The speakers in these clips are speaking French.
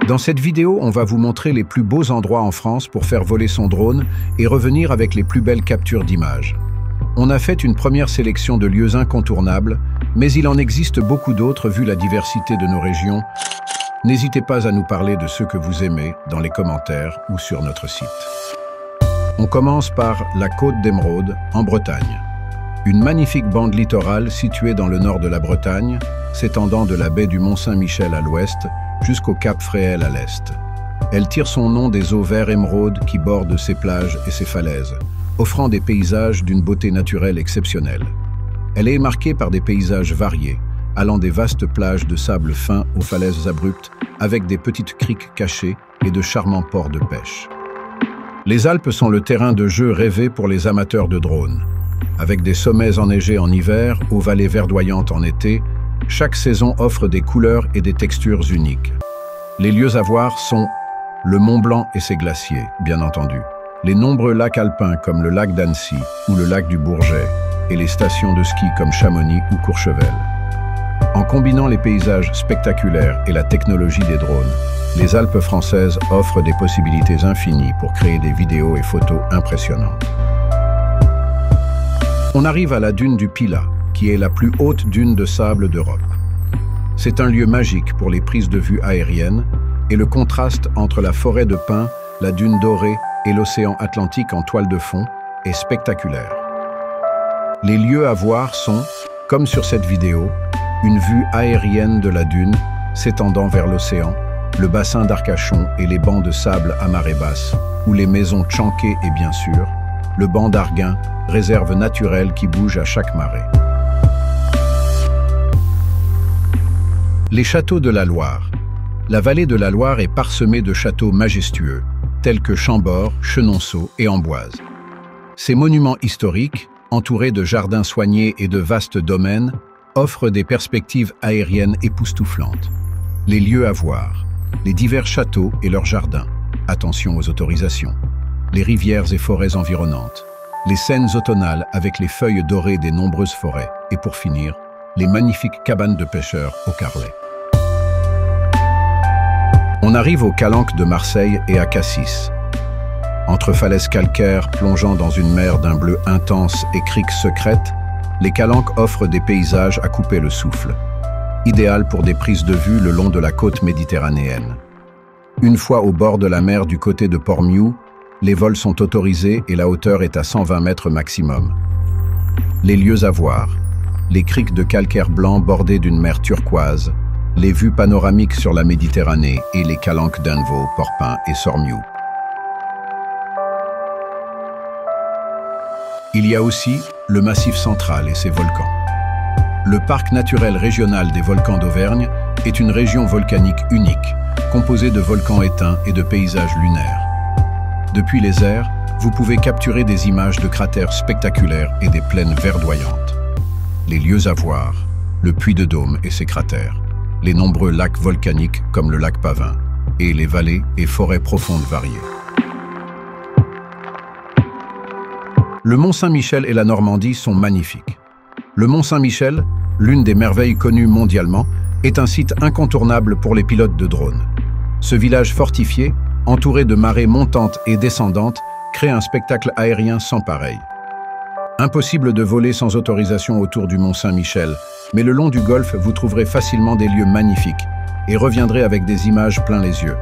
Dans cette vidéo, on va vous montrer les plus beaux endroits en France pour faire voler son drone et revenir avec les plus belles captures d'images. On a fait une première sélection de lieux incontournables, mais il en existe beaucoup d'autres vu la diversité de nos régions. N'hésitez pas à nous parler de ceux que vous aimez dans les commentaires ou sur notre site. On commence par la Côte d'Émeraude, en Bretagne. Une magnifique bande littorale située dans le nord de la Bretagne, s'étendant de la baie du Mont-Saint-Michel à l'ouest jusqu'au cap Fréhel à l'est. Elle tire son nom des eaux vert émeraude qui bordent ses plages et ses falaises, offrant des paysages d'une beauté naturelle exceptionnelle. Elle est marquée par des paysages variés, allant des vastes plages de sable fin aux falaises abruptes, avec des petites criques cachées et de charmants ports de pêche. Les Alpes sont le terrain de jeu rêvé pour les amateurs de drones. Avec des sommets enneigés en hiver, aux vallées verdoyantes en été, chaque saison offre des couleurs et des textures uniques. Les lieux à voir sont le Mont Blanc et ses glaciers, bien entendu, les nombreux lacs alpins comme le lac d'Annecy ou le lac du Bourget, et les stations de ski comme Chamonix ou Courchevel. En combinant les paysages spectaculaires et la technologie des drones, les Alpes françaises offrent des possibilités infinies pour créer des vidéos et photos impressionnantes. On arrive à la dune du Pilat, qui est la plus haute dune de sable d'Europe. C'est un lieu magique pour les prises de vue aériennes et le contraste entre la forêt de pins, la dune dorée et l'océan Atlantique en toile de fond est spectaculaire. Les lieux à voir sont, comme sur cette vidéo, une vue aérienne de la dune s'étendant vers l'océan, le bassin d'Arcachon et les bancs de sable à marée basse, ou les maisons Tchanké et bien sûr, le banc d'Arguin, réserve naturelle qui bouge à chaque marée. Les châteaux de la Loire. La vallée de la Loire est parsemée de châteaux majestueux, tels que Chambord, Chenonceau et Amboise. Ces monuments historiques, entourés de jardins soignés et de vastes domaines, offrent des perspectives aériennes époustouflantes. Les lieux à voir, les divers châteaux et leurs jardins, attention aux autorisations, les rivières et forêts environnantes, les scènes automnales avec les feuilles dorées des nombreuses forêts, et pour finir, les magnifiques cabanes de pêcheurs au Carlet. On arrive aux Calanques de Marseille et à Cassis. Entre falaises calcaires plongeant dans une mer d'un bleu intense et criques secrètes, les Calanques offrent des paysages à couper le souffle, idéal pour des prises de vue le long de la côte méditerranéenne. Une fois au bord de la mer du côté de Port-Miou, les vols sont autorisés et la hauteur est à 120 mètres maximum. Les lieux à voir, les criques de calcaire blanc bordées d'une mer turquoise, les vues panoramiques sur la Méditerranée et les Calanques d'Annevaux, Porpin et Sormiou. Il y a aussi le Massif central et ses volcans. Le parc naturel régional des volcans d'Auvergne est une région volcanique unique, composée de volcans éteints et de paysages lunaires. Depuis les airs, vous pouvez capturer des images de cratères spectaculaires et des plaines verdoyantes. Les lieux à voir, le Puy-de-Dôme et ses cratères, les nombreux lacs volcaniques comme le lac Pavin, et les vallées et forêts profondes variées. Le Mont-Saint-Michel et la Normandie sont magnifiques. Le Mont-Saint-Michel, l'une des merveilles connues mondialement, est un site incontournable pour les pilotes de drones. Ce village fortifié, entouré de marées montantes et descendantes, crée un spectacle aérien sans pareil. Impossible de voler sans autorisation autour du Mont-Saint-Michel, mais le long du golfe, vous trouverez facilement des lieux magnifiques et reviendrez avec des images plein les yeux.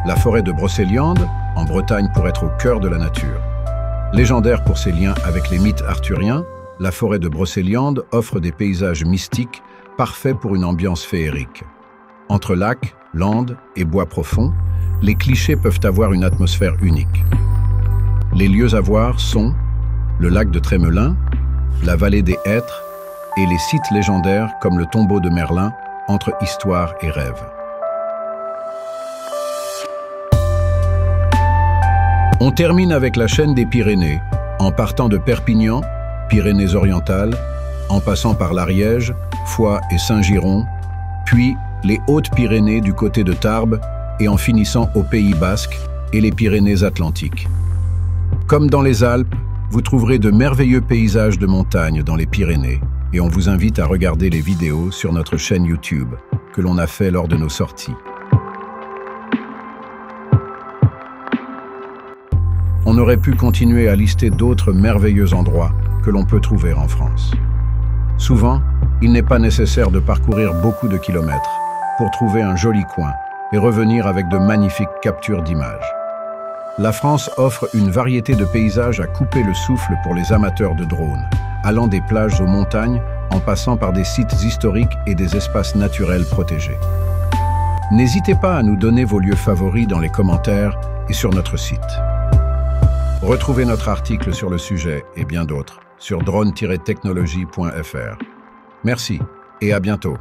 La forêt de Brocéliande, en Bretagne pour être au cœur de la nature. Légendaire pour ses liens avec les mythes arthuriens, la forêt de Brocéliande offre des paysages mystiques parfaits pour une ambiance féerique. Entre lacs, landes et bois profonds, les clichés peuvent avoir une atmosphère unique. Les lieux à voir sont le lac de Trémelin, la vallée des Hêtres et les sites légendaires comme le tombeau de Merlin entre histoire et rêve. On termine avec la chaîne des Pyrénées, en partant de Perpignan, Pyrénées-Orientales, en passant par l'Ariège, Foix et Saint-Giron, puis les Hautes-Pyrénées du côté de Tarbes et en finissant au Pays Basque et les Pyrénées-Atlantiques. Comme dans les Alpes, vous trouverez de merveilleux paysages de montagne dans les Pyrénées et on vous invite à regarder les vidéos sur notre chaîne YouTube que l'on a fait lors de nos sorties. On aurait pu continuer à lister d'autres merveilleux endroits que l'on peut trouver en France. Souvent, il n'est pas nécessaire de parcourir beaucoup de kilomètres pour trouver un joli coin et revenir avec de magnifiques captures d'images. La France offre une variété de paysages à couper le souffle pour les amateurs de drones, allant des plages aux montagnes en passant par des sites historiques et des espaces naturels protégés. N'hésitez pas à nous donner vos lieux favoris dans les commentaires et sur notre site. Retrouvez notre article sur le sujet et bien d'autres sur drone-technologie.fr. Merci et à bientôt.